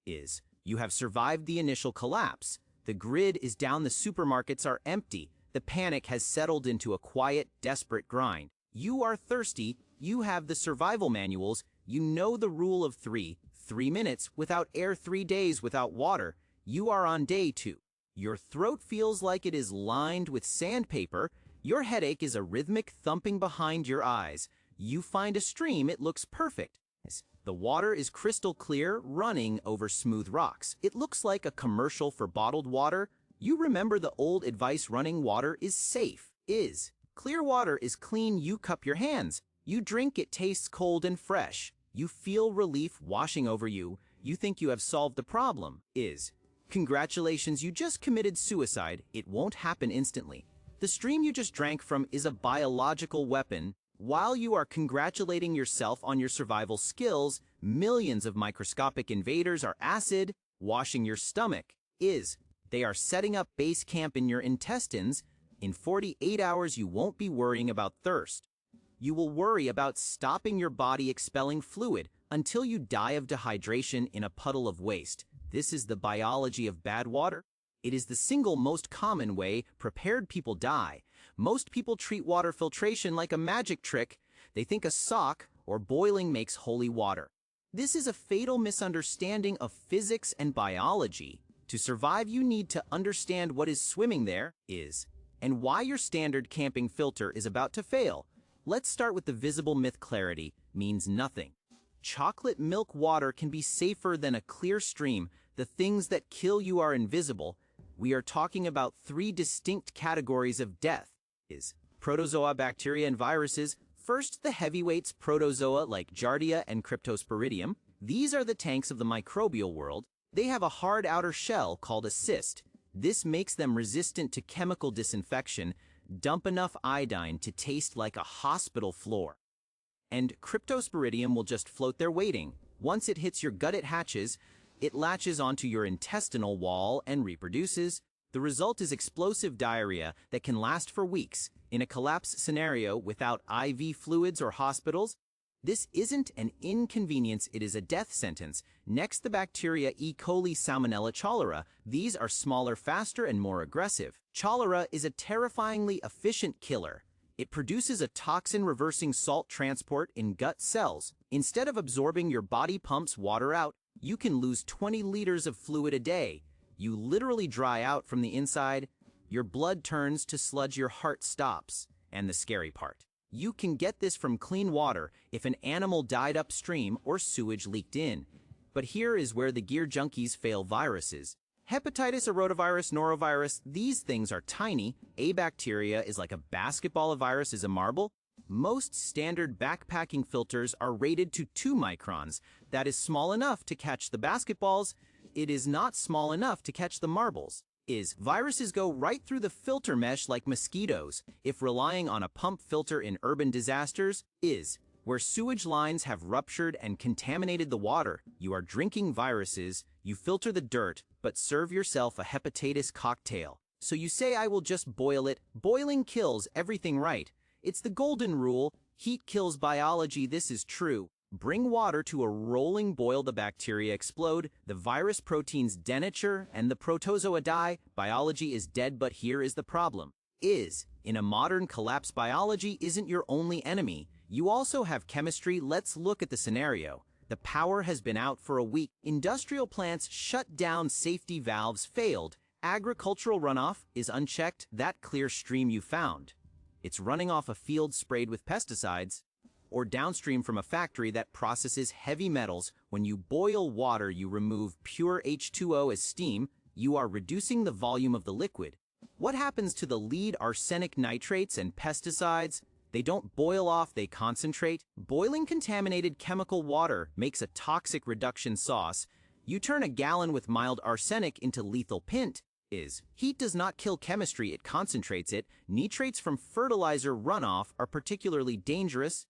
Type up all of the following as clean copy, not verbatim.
You have survived the initial collapse. The grid is down, the supermarkets are empty. The panic has settled into a quiet, desperate grind. You are thirsty, you have the survival manuals, you know the rule of 3 minutes without air, 3 days without water. You are on day 2. Your throat feels like it is lined with sandpaper. Your headache is a rhythmic thumping behind your eyes. You find a stream, it looks perfect. The water is crystal clear, running over smooth rocks. It looks like a commercial for bottled water. You remember the old advice: running water is safe. Clear water is clean, you cup your hands. You drink, it tastes cold and fresh. You feel relief washing over you. You think you have solved the problem. Congratulations, you just committed suicide. It won't happen instantly. The stream you just drank from is a biological weapon. While you are congratulating yourself on your survival skills, millions of microscopic invaders are acid washing your stomach. They are setting up base camp in your intestines. In 48 hours, you won't be worrying about thirst. You will worry about stopping your body expelling fluid until you die of dehydration in a puddle of waste. This is the biology of bad water. It is the single most common way prepared people die. Most people treat water filtration like a magic trick. They think a sock or boiling makes holy water. This is a fatal misunderstanding of physics and biology. To survive, you need to understand what is swimming there and why your standard camping filter is about to fail. Let's start with the visible myth: clarity means nothing. Chocolate milk water can be safer than a clear stream. The things that kill you are invisible. We are talking about 3 distinct categories of death: protozoa, bacteria, and viruses. First, the heavyweights, protozoa like Giardia and Cryptosporidium. These are the tanks of the microbial world. They have a hard outer shell called a cyst. This makes them resistant to chemical disinfection. Dump enough iodine to taste like a hospital floor. And Cryptosporidium will just float there waiting. Once it hits your gut, it hatches. It latches onto your intestinal wall and reproduces. The result is explosive diarrhea that can last for weeks. In a collapse scenario without IV fluids or hospitals, this isn't an inconvenience, it is a death sentence. Next, the bacteria E. coli, Salmonella, cholera. These are smaller, faster, and more aggressive. Cholera is a terrifyingly efficient killer. It produces a toxin reversing salt transport in gut cells. Instead of absorbing, your body pumps water out. You can lose 20 liters of fluid a day. You literally dry out from the inside. Your blood turns to sludge, your heart stops. And the scary part: you can get this from clean water if an animal died upstream or sewage leaked in. But here is where the gear junkies fail: viruses. Hepatitis, a rotavirus, norovirus, these things are tiny. A bacteria is like a basketball, a virus is a marble. Most standard backpacking filters are rated to 2 microns. That is small enough to catch the basketballs. It is not small enough to catch the marbles. Viruses go right through the filter mesh like mosquitoes. If relying on a pump filter in urban disasters, where sewage lines have ruptured and contaminated the water, you are drinking viruses. You filter the dirt, but serve yourself a hepatitis cocktail. So you say, I will just boil it. Boiling kills everything, right? It's the golden rule. Heat kills biology. This is true. Bring water to a rolling boil, the bacteria explode, the virus proteins denature, and the protozoa die. Biology is dead, but here is the problem. In a modern collapse, biology isn't your only enemy. You also have chemistry. Let's look at the scenario. The power has been out for a week. Industrial plants shut down, safety valves failed. Agricultural runoff is unchecked. That clear stream you found, it's running off a field sprayed with pesticides, or downstream from a factory that processes heavy metals. When you boil water, you remove pure H2O as steam. You are reducing the volume of the liquid. What happens to the lead, arsenic nitrates, and pesticides? They don't boil off, they concentrate. Boiling contaminated chemical water makes a toxic reduction sauce. You turn a gallon with mild arsenic into lethal pint. Heat does not kill chemistry, it concentrates it. Nitrates from fertilizer runoff are particularly dangerous.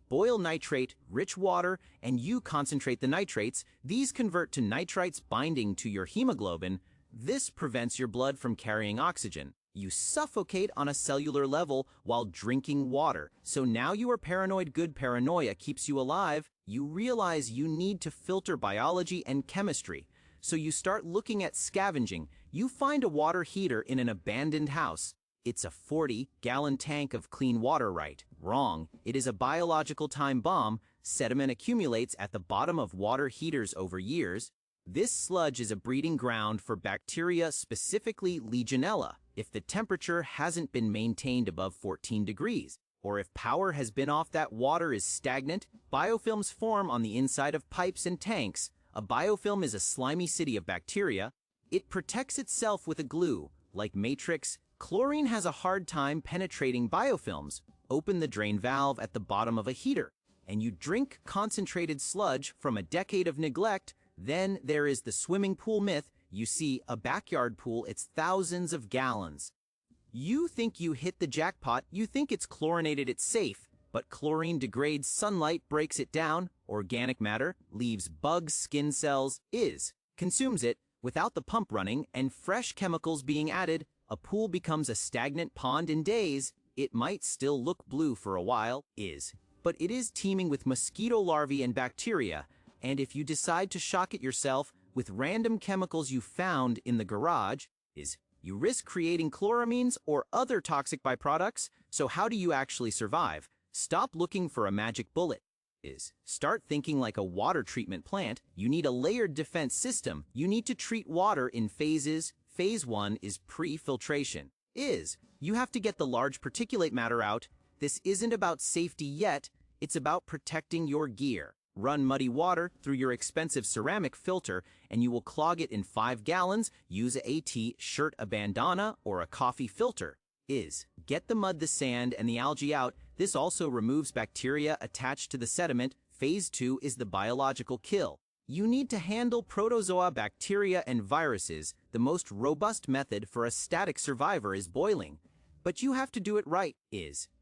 Boil nitrate-rich water, and you concentrate the nitrates. These convert to nitrites binding to your hemoglobin. This prevents your blood from carrying oxygen. You suffocate on a cellular level while drinking water. So now you are paranoid. Good paranoia keeps you alive. You realize you need to filter biology and chemistry, so you start looking at scavenging. You find a water heater in an abandoned house. It's a 40-gallon tank of clean water, right? Wrong. It is a biological time bomb. Sediment accumulates at the bottom of water heaters over years. This sludge is a breeding ground for bacteria, specifically Legionella, if the temperature hasn't been maintained above 14 degrees. Or if power has been off, that water is stagnant. Biofilms form on the inside of pipes and tanks. A biofilm is a slimy city of bacteria. It protects itself with a glue, like Matrix. Chlorine has a hard time penetrating biofilms. Open the drain valve at the bottom of a heater, and you drink concentrated sludge from a decade of neglect. Then there is the swimming pool myth. You see a backyard pool, it's thousands of gallons. You think you hit the jackpot, you think it's chlorinated, it's safe, but chlorine degrades sunlight, breaks it down, organic matter, leaves bugs, skin cells, consumes it, without the pump running and fresh chemicals being added, a pool becomes a stagnant pond in days. It might still look blue for a while, but it is teeming with mosquito larvae and bacteria, and if you decide to shock it yourself with random chemicals you found in the garage, you risk creating chloramines or other toxic byproducts. So how do you actually survive? Stop looking for a magic bullet. Start thinking like a water treatment plant. You need a layered defense system. You need to treat water in phases. Phase 1 is pre-filtration. You have to get the large particulate matter out. This isn't about safety yet. It's about protecting your gear. Run muddy water through your expensive ceramic filter and you will clog it in 5 gallons. Use a t-shirt, a bandana, or a coffee filter. Get the mud, the sand, and the algae out. This also removes bacteria attached to the sediment. Phase 2 is the biological kill. You need to handle protozoa, bacteria, and viruses. The most robust method for a static survivor is boiling. But you have to do it right.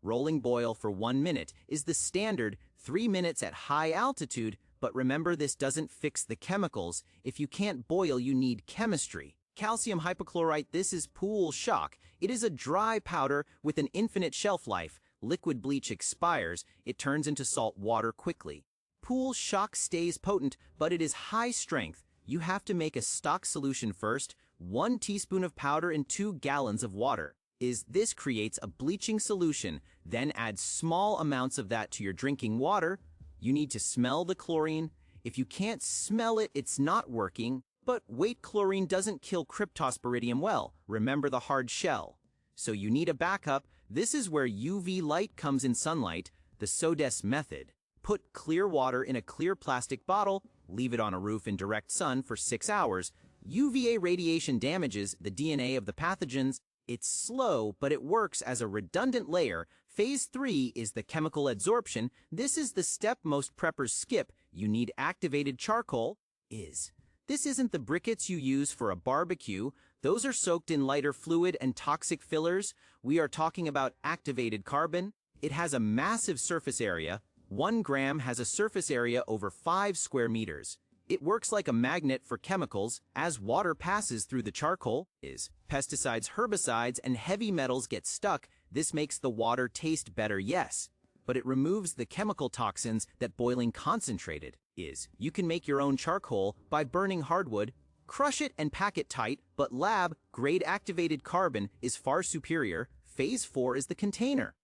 Rolling boil for 1 minute is the standard, 3 minutes at high altitude, but remember, this doesn't fix the chemicals. If you can't boil, you need chemistry. Calcium hypochlorite, this is pool shock. It is a dry powder with an infinite shelf life. Liquid bleach expires, it turns into salt water quickly. Pool shock stays potent, but it is high strength. You have to make a stock solution first, 1 teaspoon of powder in 2 gallons of water. This creates a bleaching solution, then add small amounts of that to your drinking water. You need to smell the chlorine. If you can't smell it, it's not working. But wait, chlorine doesn't kill cryptosporidium well. Remember the hard shell. So you need a backup. This is where UV light comes in. Sunlight, the Sodes method. Put clear water in a clear plastic bottle, leave it on a roof in direct sun for 6 hours. UVA radiation damages the DNA of the pathogens. It's slow, but it works as a redundant layer. Phase 3 is the chemical adsorption. This is the step most preppers skip. You need activated charcoal. This isn't the briquettes you use for a barbecue. Those are soaked in lighter fluid and toxic fillers. We are talking about activated carbon. It has a massive surface area. 1 gram has a surface area over 5 square meters. It works like a magnet for chemicals. As water passes through the charcoal, pesticides, herbicides, and heavy metals get stuck. This makes the water taste better, yes, but it removes the chemical toxins that boiling concentrated. You can make your own charcoal by burning hardwood, crush it and pack it tight, but lab-grade activated carbon is far superior. Phase 4 is the container.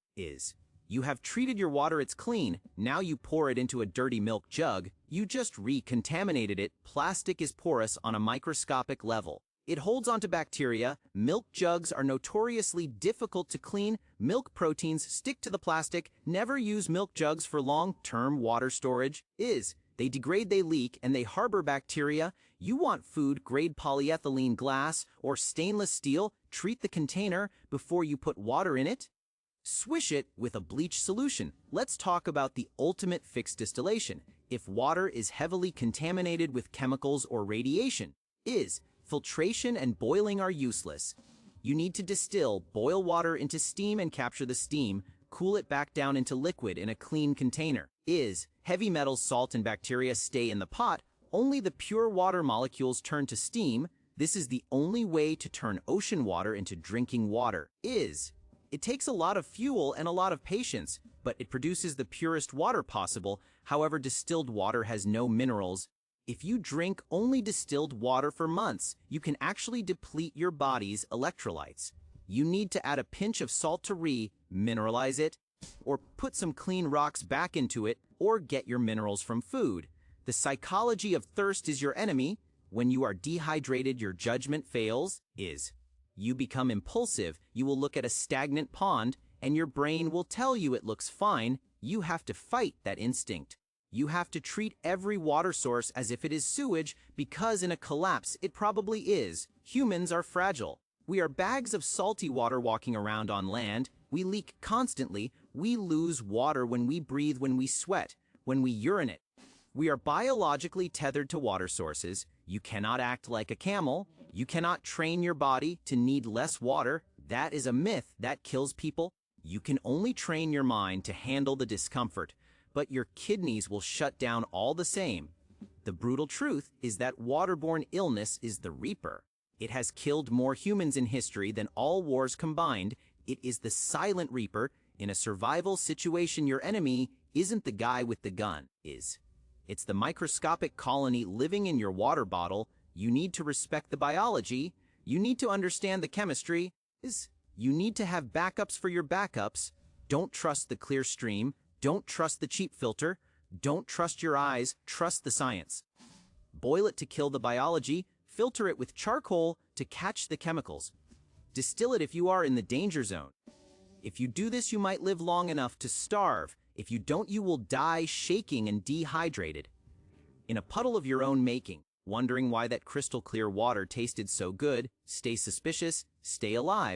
You have treated your water, it's clean. Now you pour it into a dirty milk jug. You just recontaminated it. Plastic is porous on a microscopic level. It holds onto bacteria. Milk jugs are notoriously difficult to clean. Milk proteins stick to the plastic. Never use milk jugs for long-term water storage. They degrade, they leak, and they harbor bacteria. You want food-grade polyethylene glass or stainless steel. Treat the container before you put water in it. Swish it with a bleach solution. Let's talk about the ultimate fix: distillation. If water is heavily contaminated with chemicals or radiation, filtration and boiling are useless. You need to distill, boil water into steam and capture the steam, cool it back down into liquid in a clean container. Heavy metals, salt, and bacteria stay in the pot. Only the pure water molecules turn to steam. This is the only way to turn ocean water into drinking water. It takes a lot of fuel and a lot of patience, but it produces the purest water possible. However, distilled water has no minerals. If you drink only distilled water for months, you can actually deplete your body's electrolytes. You need to add a pinch of salt to re-mineralize it, or put some clean rocks back into it, or get your minerals from food. The psychology of thirst is your enemy. When you are dehydrated, your judgment fails. You become impulsive. You will look at a stagnant pond, and your brain will tell you it looks fine. You have to fight that instinct. You have to treat every water source as if it is sewage, because in a collapse it probably is. Humans are fragile. We are bags of salty water walking around on land. We leak constantly. We lose water when we breathe, when we sweat, when we urinate. We are biologically tethered to water sources. You cannot act like a camel. You cannot train your body to need less water. That is a myth that kills people. You can only train your mind to handle the discomfort, but your kidneys will shut down all the same. The brutal truth is that waterborne illness is the reaper. It has killed more humans in history than all wars combined. It is the silent reaper. In a survival situation, your enemy isn't the guy with the gun. It's the microscopic colony living in your water bottle. You need to respect the biology. You need to understand the chemistry. You need to have backups for your backups. Don't trust the clear stream. Don't trust the cheap filter. Don't trust your eyes. Trust the science. Boil it to kill the biology. Filter it with charcoal to catch the chemicals. Distill it if you are in the danger zone. If you do this, you might live long enough to starve. If you don't, you will die shaking and dehydrated. In a puddle of your own making, wondering why that crystal clear water tasted so good, stay suspicious, stay alive.